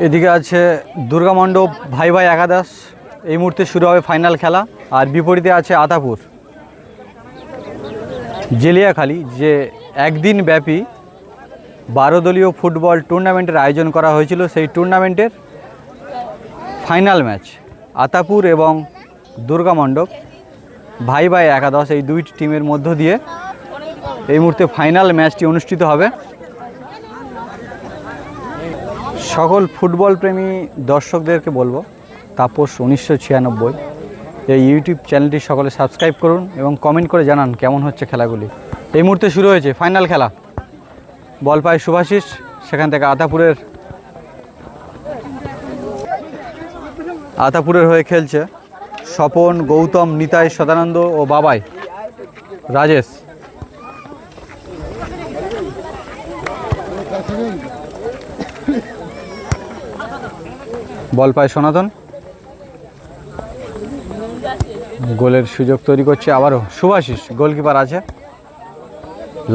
এদিকে আছে দুর্গা মণ্ডপ ভাই ভাই একাদশ। এই মুহূর্তে শুরু হবে ফাইনাল খেলা। আর বিপরীতে আছে আতাপুর জেলিয়াখালী, যে একদিন ব্যাপী 12 দলীয় ফুটবল টুর্নামেন্টের আয়োজন করা হয়েছিল। সেই টুর্নামেন্টের ফাইনাল ম্যাচ আতাপুর এবং দুর্গা মণ্ডপ ভাই ভাই একাদশ, এই দুইটি টিমের মধ্য দিয়ে এই মুহূর্তে ফাইনাল ম্যাচটি অনুষ্ঠিত হবে। সকল ফুটবল প্রেমী দর্শকদেরকে বলবো তাপস 1996 এই ইউটিউব চ্যানেলটি সকলে সাবস্ক্রাইব করুন এবং কমেন্ট করে জানান কেমন হচ্ছে খেলাগুলি। এই মুহূর্তে শুরু হয়েছে ফাইনাল খেলা। বল পায় শুভাশিস, সেখান থেকে আতাপুরের হয়ে খেলছে স্বপন, গৌতম, নিতাই, সদানন্দ ও বাবাই রাজেশ। বল পায় সনাতন, গোলের সুযোগ তৈরি করছে আবারও শুভাশিস। গোলকিপার আছে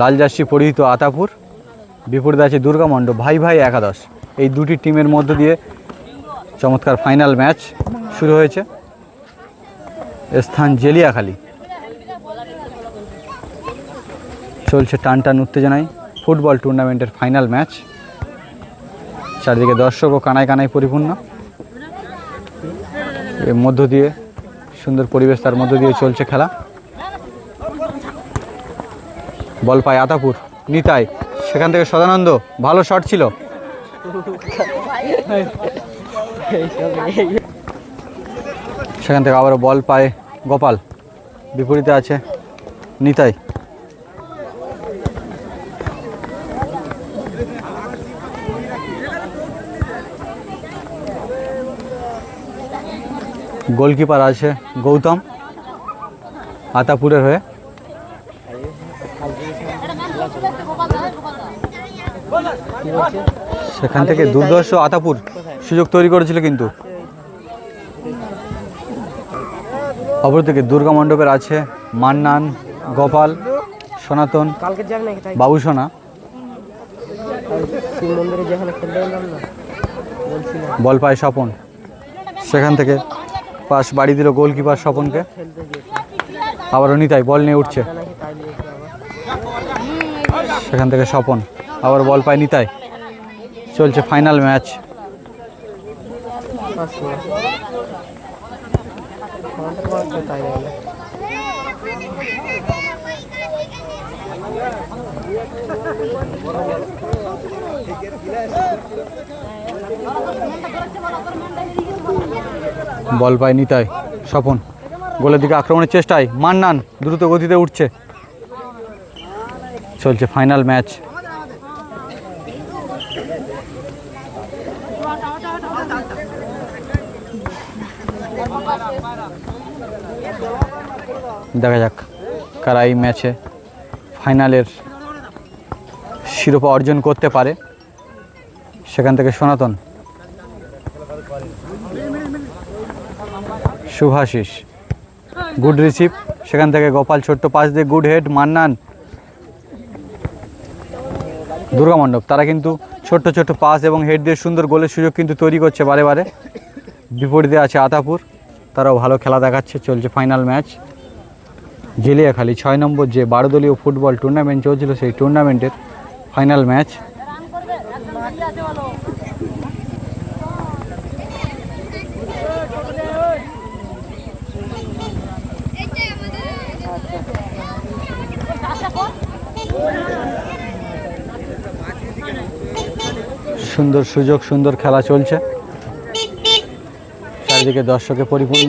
লাল জার্সি পরিহিত আতাপুর, বিপরীতে আছে দুর্গা মণ্ডপ ভাই ভাই একাদশ। এই দুটি টিমের মধ্য দিয়ে চমৎকার ফাইনাল ম্যাচ শুরু হয়েছে। স্থান জেলিয়াখালী। চলছে টান টান উত্তেজনায় ফুটবল টুর্নামেন্টের ফাইনাল ম্যাচ। চারিদিকে দর্শক ও কানায় কানায় পরিপূর্ণ। এর মধ্য দিয়ে সুন্দর পরিবেশ, তার মধ্য দিয়ে চলছে খেলা। বল পায় আতাপুর, নিতাই, সেখান থেকে সদানন্দ, ভালো শট ছিল। সেখান থেকে আবারও বল পায় গোপাল, বিপরীতে আছে নিতাই। গোলকিপার আছে গৌতম আতাপুরের হয়ে। সেখান থেকে দুর্ধর্ষ আতাপুর সুযোগ তৈরি করেছিল, কিন্তু অপরদিকে দুর্গা মণ্ডপের আছে মান্নান, গোপাল, সনাতন, বাবুসোনা। বল পায় স্বপন, সেখান থেকে পাস বাড়ি দিল গোলকিপার স্বপনকে। আবারও নিতাই বল নিয়ে উঠছে, সেখান থেকে স্বপন, আবার বল পায় নিতাই। চলছে ফাইনাল ম্যাচ। বল পায় নিতাই, স্বপন গোলের দিকে আক্রমণের চেষ্টায় মান্নান দ্রুত গতিতে উঠছে। চলছে ফাইনাল ম্যাচ। দেখা যাক কারা এই ম্যাচে ফাইনালের শিরোপা অর্জন করতে পারে। সেখান থেকে সনাতন, শুভাশিস, গুড রিসিভ, সেখান থেকে গোপাল ছোট্ট পাস দিয়ে গুড হেড। মান্নান, দুর্গা মণ্ডপ তারা কিন্তু ছোট্ট ছোট্ট পাস এবং হেড দিয়ে সুন্দর গোলের সুযোগ কিন্তু তৈরি করছে বারে বারে। বিপরীতে আছে আতাপুর, তারাও ভালো খেলা দেখাচ্ছে। চলছে ফাইনাল ম্যাচ জেলিয়াখালী 6 নম্বর যে 12 দলীয় ফুটবল টুর্নামেন্ট চলছিল, সেই টুর্নামেন্টের ফাইনাল ম্যাচ। সুন্দর সুযোগ, সুন্দর খেলা চলছে, চারিদিকে দর্শকে পরিপূর্ণ।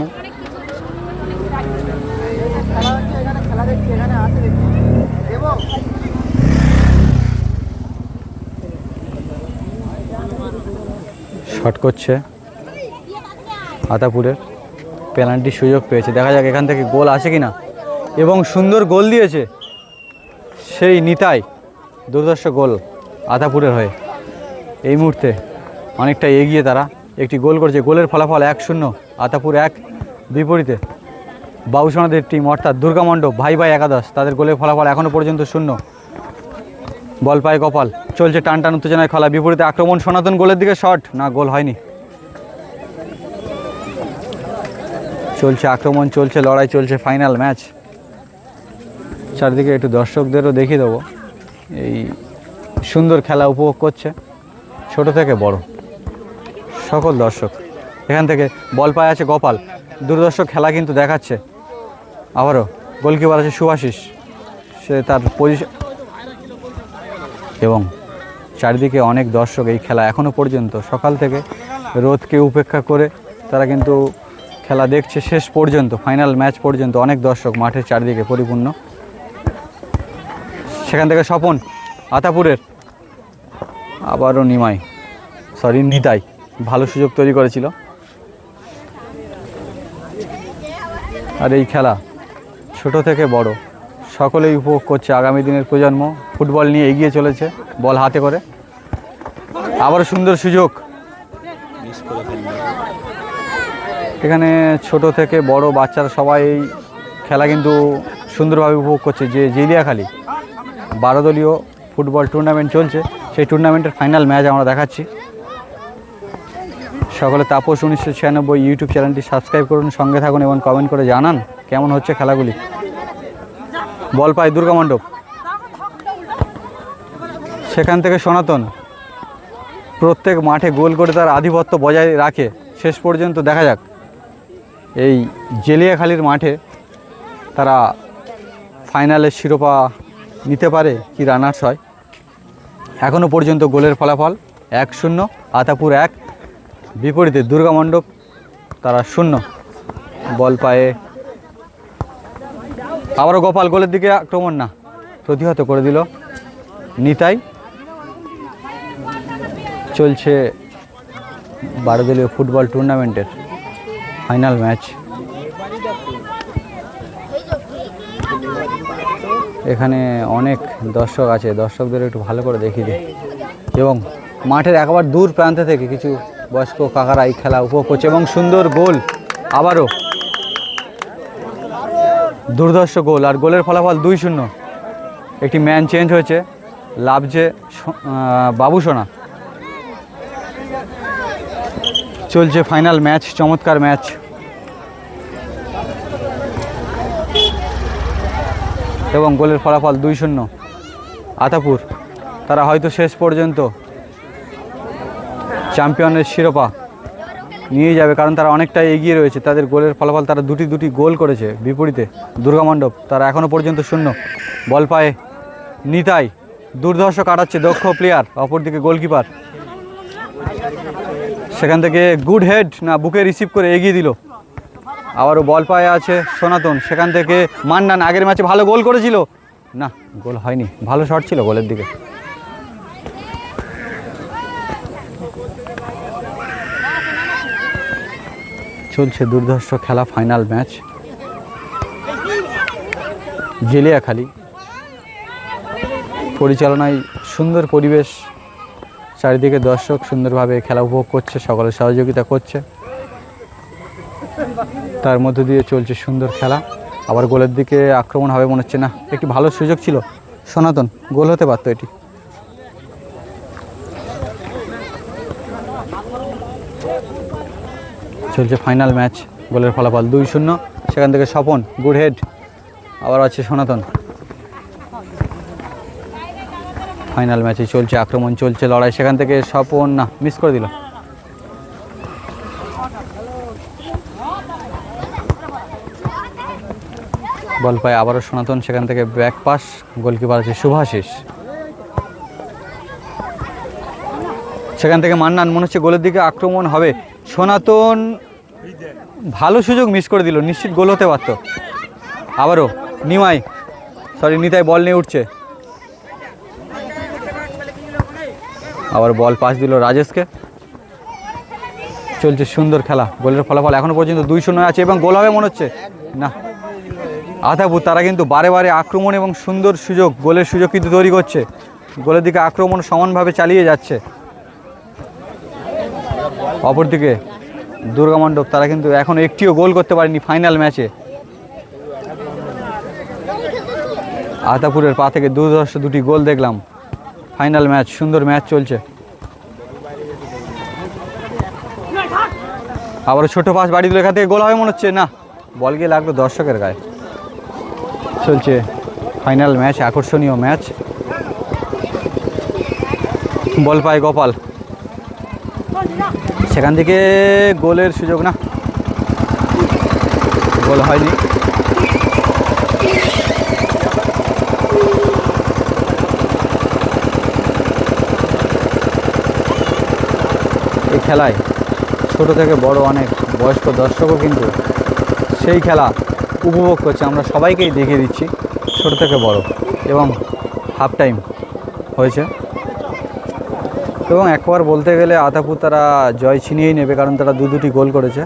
শট করছে আতাপুরের, পেনাল্টির সুযোগ পেয়েছে। দেখা যাক এখান থেকে গোল আসে কিনা। এবং সুন্দর গোল দিয়েছে সেই নিতাই, দুর্ধর্ষ গোল আতাপুরের হয়ে। এই মুহূর্তে অনেকটা এগিয়ে তারা, একটি গোল করেছে। গোলের ফলাফল 1-0 আতাপুর 1। বিপরীতে বাবুসোনাদের টিম অর্থাৎ দুর্গা মণ্ডপ ভাই ভাই একাদশ, তাদের গোলের ফলাফল এখনও পর্যন্ত 0। বল পায় গোপাল, চলছে টান টান উত্তেজনায় খেলা, বিপরীতে আক্রমণ সনাতন, গোলের দিকে শট, না গোল হয়নি। চলছে আক্রমণ, চলছে লড়াই, চলছে ফাইনাল ম্যাচ। চারিদিকে একটু দর্শকদেরও দেখিয়ে দেবো, এই সুন্দর খেলা উপভোগ করছে ছোট থেকে বড় সকল দর্শক। এখান থেকে বল পায়ে আছে গোপাল, দুর্দর্শক খেলা কিন্তু দেখাচ্ছে। আবারও গোলকিপার আছে শুভাশিস, সে তার পজিশন, এবং চারিদিকে অনেক দর্শক। এই খেলা এখনও পর্যন্ত সকাল থেকে রোদকে উপেক্ষা করে তারা কিন্তু খেলা দেখছে শেষ পর্যন্ত, ফাইনাল ম্যাচ পর্যন্ত। অনেক দর্শক মাঠের চারিদিকে পরিপূর্ণ। সেখান থেকে স্বপন আতাপুরের, আবারও নিতাই ভালো সুযোগ তৈরি করেছিল। আর এই খেলা ছোট থেকে বড় সকলেই উপভোগ করছে। আগামী দিনের প্রজন্ম ফুটবল নিয়ে এগিয়ে চলেছে বল হাতে করে। আবারও সুন্দর সুযোগ, এখানে ছোট থেকে বড় বাচ্চারা সবাই এই খেলা কিন্তু সুন্দরভাবে উপভোগ করছে। যে জেলিয়াখালী 12 দলীয় ফুটবল টুর্নামেন্ট চলছে, সেই টুর্নামেন্টের ফাইনাল ম্যাচ আমরা দেখাচ্ছি। সকলে তাপস 1996 ইউটিউব চ্যানেলটি সাবস্ক্রাইব করুন, সঙ্গে থাকুন এবং কমেন্ট করে জানান কেমন হচ্ছে খেলাগুলি। বল পায় দুর্গা মণ্ডপ, সেখান থেকে সনাতন প্রত্যেক মাঠে গোল করে তার আধিপত্য বজায় রাখে শেষ পর্যন্ত। দেখা যাক এই জেলিয়াখালীর মাঠে তারা ফাইনালের শিরোপা নিতে পারে কি রানার্স হয়। এখনও পর্যন্ত গোলের ফলাফল 1-0 আতাপুর 1, বিপরীতে দুর্গা মণ্ডপ তারা 0। বল পায়ে আবারও গোপাল, গোলের দিকে আক্রমণ, না প্রতিহত করে দিল নিতাই। চলছে 12 দলীয় ফুটবল টুর্নামেন্টের ফাইনাল ম্যাচ। এখানে অনেক দর্শক আছে, দর্শকদের একটু ভালো করে দেখিয়ে দিই। এবং মাঠের একেবারে দূর প্রান্ত থেকে কিছু বয়স্ক কাকারা এই খেলা উপভোগ করছে। এবং সুন্দর গোল, আবারও দুর্ধর্ষ গোল। আর গোলের ফলাফল 2-0। একটি ম্যান চেঞ্জ হয়েছে, লাভছে বাবুসোনা। চলছে ফাইনাল ম্যাচ, চমৎকার ম্যাচ। এবং গোলের ফলাফল 2-0 আতাপুর। তারা হয়তো শেষ পর্যন্ত চ্যাম্পিয়নের শিরোপা নিয়ে যাবে, কারণ তারা অনেকটাই এগিয়ে রয়েছে। তাদের গোলের ফলাফল, তারা দুটি গোল করেছে। বিপরীতে দুর্গা মণ্ডপ তারা এখনও পর্যন্ত 0। বল পায়ে নিতাই, দুর্ধর্ষ কাটাচ্ছে দক্ষ প্লেয়ার, অপরদিকে গোলকিপার। সেখান থেকে গুড হেড, না বুকে রিসিভ করে এগিয়ে দিল। আবারও বল পায়ে আছে সনাতন, সেখান থেকে মান্নান আগের ম্যাচে ভালো গোল করেছিল, না গোল হয়নি, ভালো শট ছিল গোলের দিকে। চলছে দুর্ধর্ষ খেলা, ফাইনাল ম্যাচ। জেলিয়াখালী পরিচালনায় সুন্দর পরিবেশ, চারিদিকে দর্শক সুন্দরভাবে খেলা উপভোগ করছে, সকলে সহযোগিতা করছে। তার মধ্য দিয়ে চলছে সুন্দর খেলা। আবার গোলের দিকে আক্রমণ হবে মনে হচ্ছে, না একটি ভালো সুযোগ ছিল সনাতন, গোল হতে পারতো এটি। চলছে ফাইনাল ম্যাচ, গোলের ফলাফল 2-0। সেখান থেকে স্বপন, গুড হেড, আবার আছে সনাতন। ফাইনাল ম্যাচে চলছে আক্রমণ, চলছে লড়াই। সেখান থেকে স্বপন, না মিস করে দিল। বল পায় আবারও সনাতন, সেখান থেকে ব্যাক পাস, গোলকিপার আছে শুভাশিস। সেখান থেকে মান্নান, মনে হচ্ছে গোলের দিকে আক্রমণ হবে। সনাতন ভালো সুযোগ মিস করে দিল, নিশ্চিত গোল হতে পারত। আবারও নিতাই বল নিয়ে উঠছে, আবার বল পাস দিল রাজেশকে। চলছে সুন্দর খেলা, গোলের ফলাফল এখনও পর্যন্ত 2-0 আছে এবং গোল হবে মনে হচ্ছে, না আতাপুর তারা কিন্তু বারে বারে আক্রমণ এবং সুন্দর সুযোগ, গোলের সুযোগ কিন্তু তৈরি করছে। গোলের দিকে আক্রমণ সমানভাবে চালিয়ে যাচ্ছে। অপরদিকে দুর্গা মণ্ডপ তারা কিন্তু এখনও একটিও গোল করতে পারেনি ফাইনাল ম্যাচে। আতাপুরের পা থেকে দুর্ধর্ষ 2টি গোল দেখলাম। ফাইনাল ম্যাচ, সুন্দর ম্যাচ চলছে। আবারও ছোট পাস বাড়ি দিল, এখান থেকে গোল হবে মনে হচ্ছে, না বল গিয়ে লাগলো দর্শকের গায়ে। চলছে ফাইনাল ম্যাচ, আকর্ষণীয় ম্যাচ। বল পায় গোপাল, সেখান থেকে গোলের সুযোগ, না গোল হয়নি। এই খেলায় ছোট থেকে বড় অনেক বয়স্ক দর্শকও কিন্তু সেই খেলা উপভোগ করছে। আমরা সবাইকেই দেখিয়ে দিচ্ছি, ছোট থেকে বড়। এবং হাফ টাইম হয়েছে, এবং একবার বলতে গেলে আতাপুর তারা জয় ছিনিয়েই নেবে, কারণ তারা দুটি গোল করেছে।